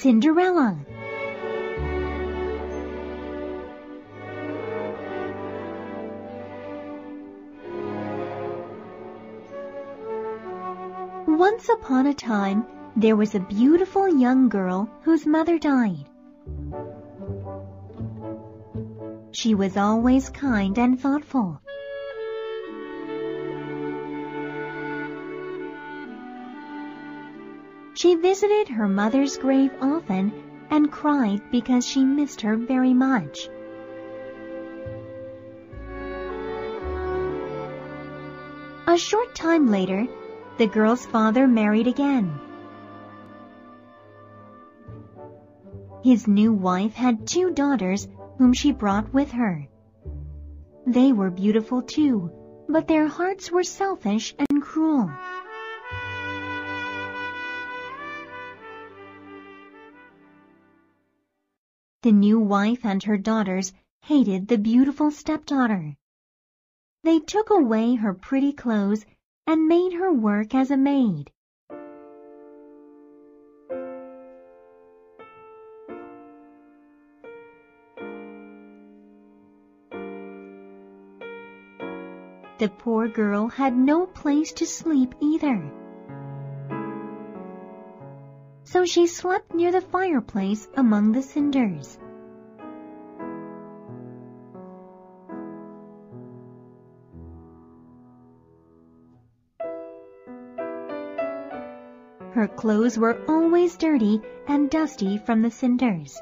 Cinderella. Once upon a time, there was a beautiful young girl whose mother died. She was always kind and thoughtful. She visited her mother's grave often and cried because she missed her very much. A short time later, the girl's father married again. His new wife had 2 daughters whom she brought with her. They were beautiful too, but their hearts were selfish and cruel. The new wife and her daughters hated the beautiful stepdaughter. They took away her pretty clothes and made her work as a maid. The poor girl had no place to sleep either. So she slept near the fireplace among the cinders. Her clothes were always dirty and dusty from the cinders.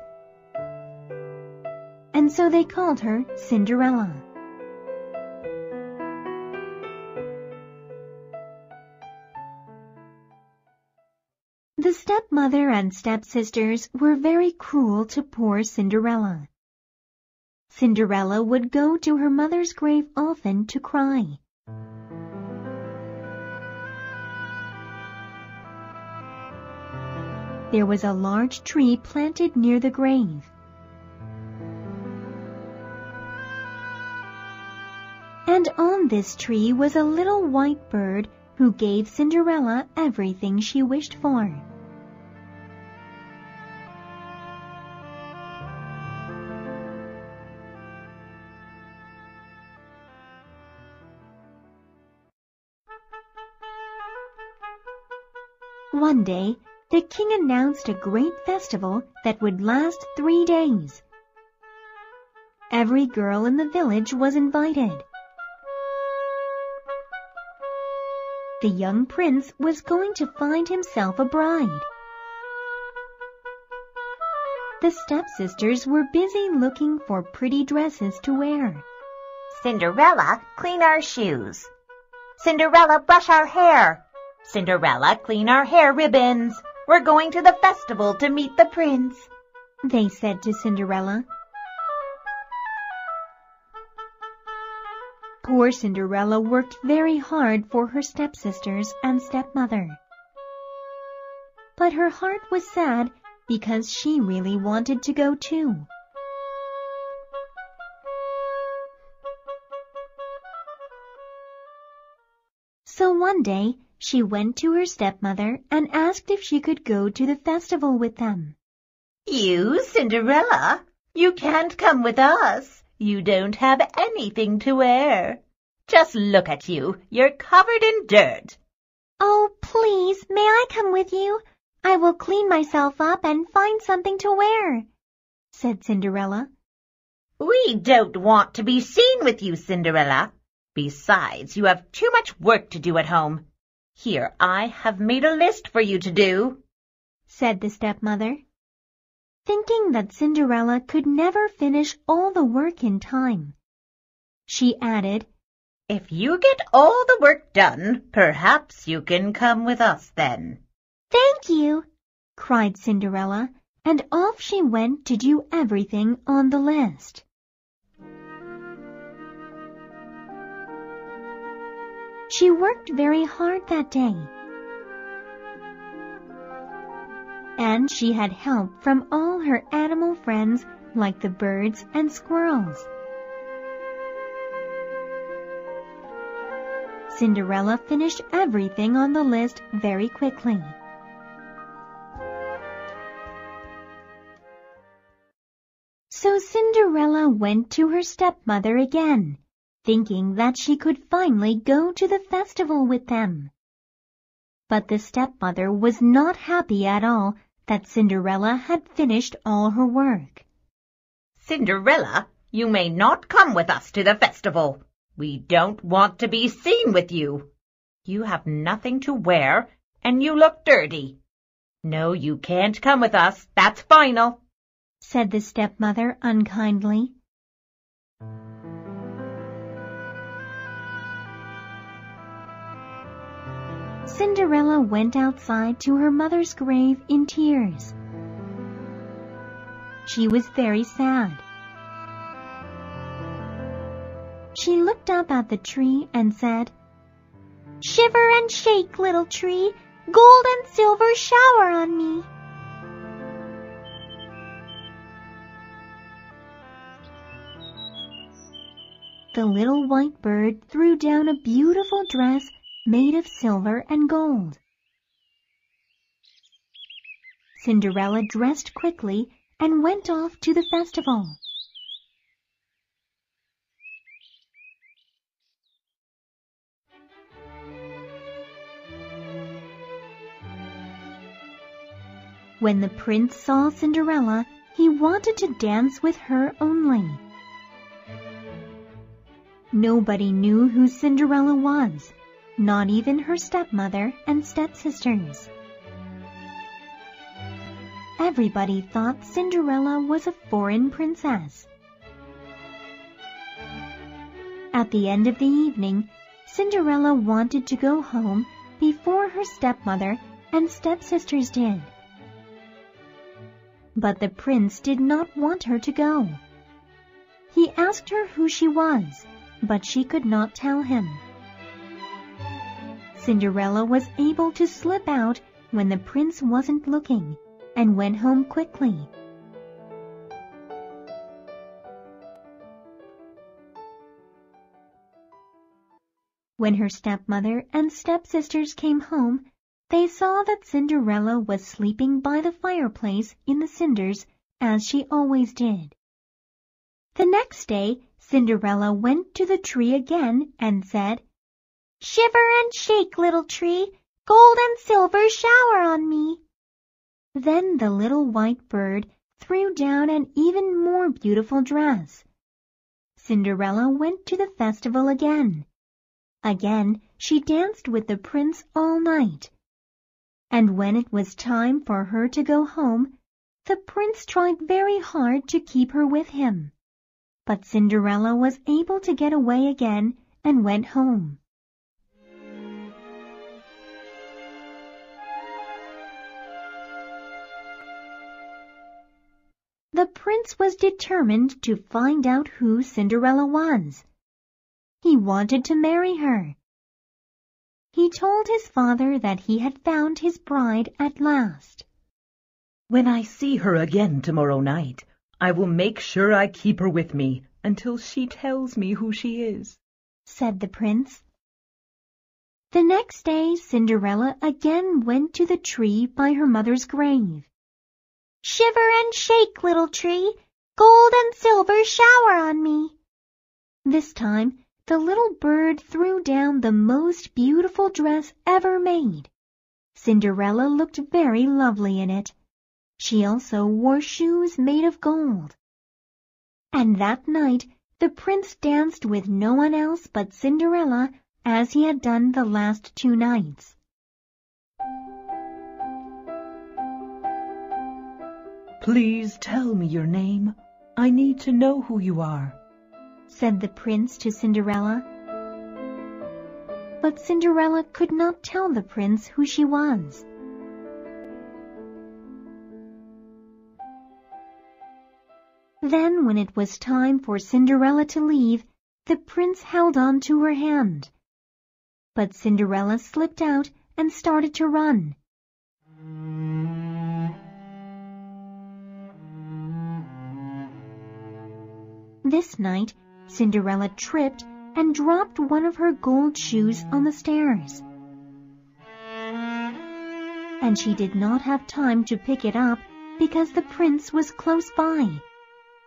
And so they called her Cinderella. The stepmother and stepsisters were very cruel to poor Cinderella. Cinderella would go to her mother's grave often to cry. There was a large tree planted near the grave. And on this tree was a little white bird who gave Cinderella everything she wished for. One day, the king announced a great festival that would last 3 days. Every girl in the village was invited. The young prince was going to find himself a bride. The stepsisters were busy looking for pretty dresses to wear. Cinderella, clean our shoes. Cinderella, brush our hair. Cinderella, clean our hair ribbons. We're going to the festival to meet the prince, they said to Cinderella. Poor Cinderella worked very hard for her stepsisters and stepmother. But her heart was sad because she really wanted to go too. So one day, she went to her stepmother and asked if she could go to the festival with them. You, Cinderella? You can't come with us. You don't have anything to wear. Just look at you. You're covered in dirt. Oh, please, may I come with you? I will clean myself up and find something to wear, said Cinderella. We don't want to be seen with you, Cinderella. Besides, you have too much work to do at home. Here, I have made a list for you to do, said the stepmother. Thinking that Cinderella could never finish all the work in time, she added, If you get all the work done, perhaps you can come with us then. Thank you, cried Cinderella, and off she went to do everything on the list. She worked very hard that day, and she had help from all her animal friends like the birds and squirrels. Cinderella finished everything on the list very quickly. Cinderella went to her stepmother again, thinking that she could finally go to the festival with them. But the stepmother was not happy at all that Cinderella had finished all her work. Cinderella, you may not come with us to the festival. We don't want to be seen with you. You have nothing to wear, and you look dirty. No, you can't come with us. That's final, said the stepmother unkindly. Cinderella went outside to her mother's grave in tears. She was very sad. She looked up at the tree and said, "Shiver and shake, little tree, gold and silver shower on me." The little white bird threw down a beautiful dress made of silver and gold. Cinderella dressed quickly and went off to the festival. When the prince saw Cinderella, he wanted to dance with her only. Nobody knew who Cinderella was, not even her stepmother and stepsisters. Everybody thought Cinderella was a foreign princess. At the end of the evening, Cinderella wanted to go home before her stepmother and stepsisters did. But the prince did not want her to go. He asked her who she was, but she could not tell him. Cinderella was able to slip out when the prince wasn't looking and went home quickly. When her stepmother and stepsisters came home, they saw that Cinderella was sleeping by the fireplace in the cinders as she always did. The next day, Cinderella went to the tree again and said, "Shiver and shake, little tree, gold and silver shower on me." Then the little white bird threw down an even more beautiful dress. Cinderella went to the festival again. Again, she danced with the prince all night. And when it was time for her to go home, the prince tried very hard to keep her with him. But Cinderella was able to get away again and went home. The prince was determined to find out who Cinderella was. He wanted to marry her. He told his father that he had found his bride at last. "When I see her again tomorrow night, I will make sure I keep her with me until she tells me who she is," said the prince. The next day, Cinderella again went to the tree by her mother's grave. "Shiver and shake, little tree, gold and silver shower on me." This time, the little bird threw down the most beautiful dress ever made. Cinderella looked very lovely in it. She also wore shoes made of gold. And that night, the prince danced with no one else but Cinderella as he had done the last 2 nights. "Please tell me your name. I need to know who you are," said the prince to Cinderella. But Cinderella could not tell the prince who she was. Then, when it was time for Cinderella to leave, the prince held on to her hand. But Cinderella slipped out and started to run. This night, Cinderella tripped and dropped one of her gold shoes on the stairs. And she did not have time to pick it up because the prince was close by.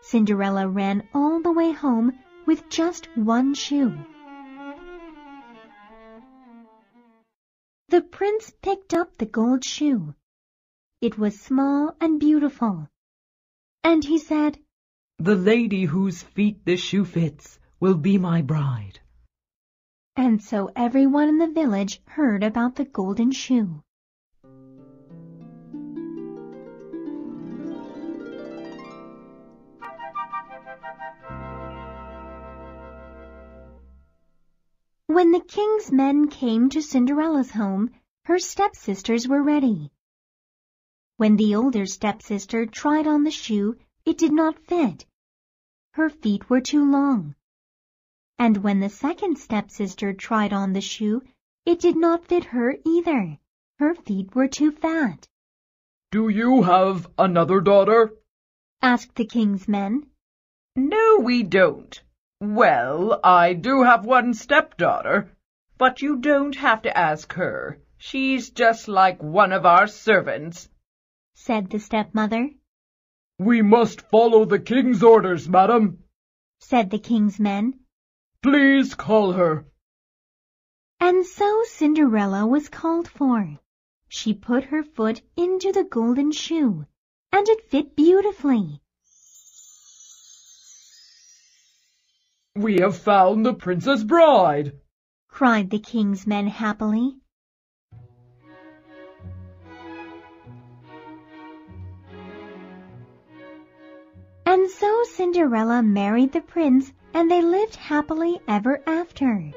Cinderella ran all the way home with just one shoe. The prince picked up the gold shoe. It was small and beautiful. And he said, "The lady whose feet this shoe fits will be my bride." And so everyone in the village heard about the golden shoe. When the king's men came to Cinderella's home, her stepsisters were ready. When the older stepsister tried on the shoe, it did not fit. Her feet were too long. And when the second stepsister tried on the shoe, it did not fit her either. Her feet were too fat. "Do you have another daughter?" asked the king's men. "No, we don't. Well, I do have one stepdaughter, but you don't have to ask her. She's just like one of our servants," said the stepmother. "We must follow the king's orders, madam," said the king's men. "Please call her." And so Cinderella was called for. She put her foot into the golden shoe, and it fit beautifully. "We have found the princess bride," cried the king's men happily. And so Cinderella married the prince, and they lived happily ever after.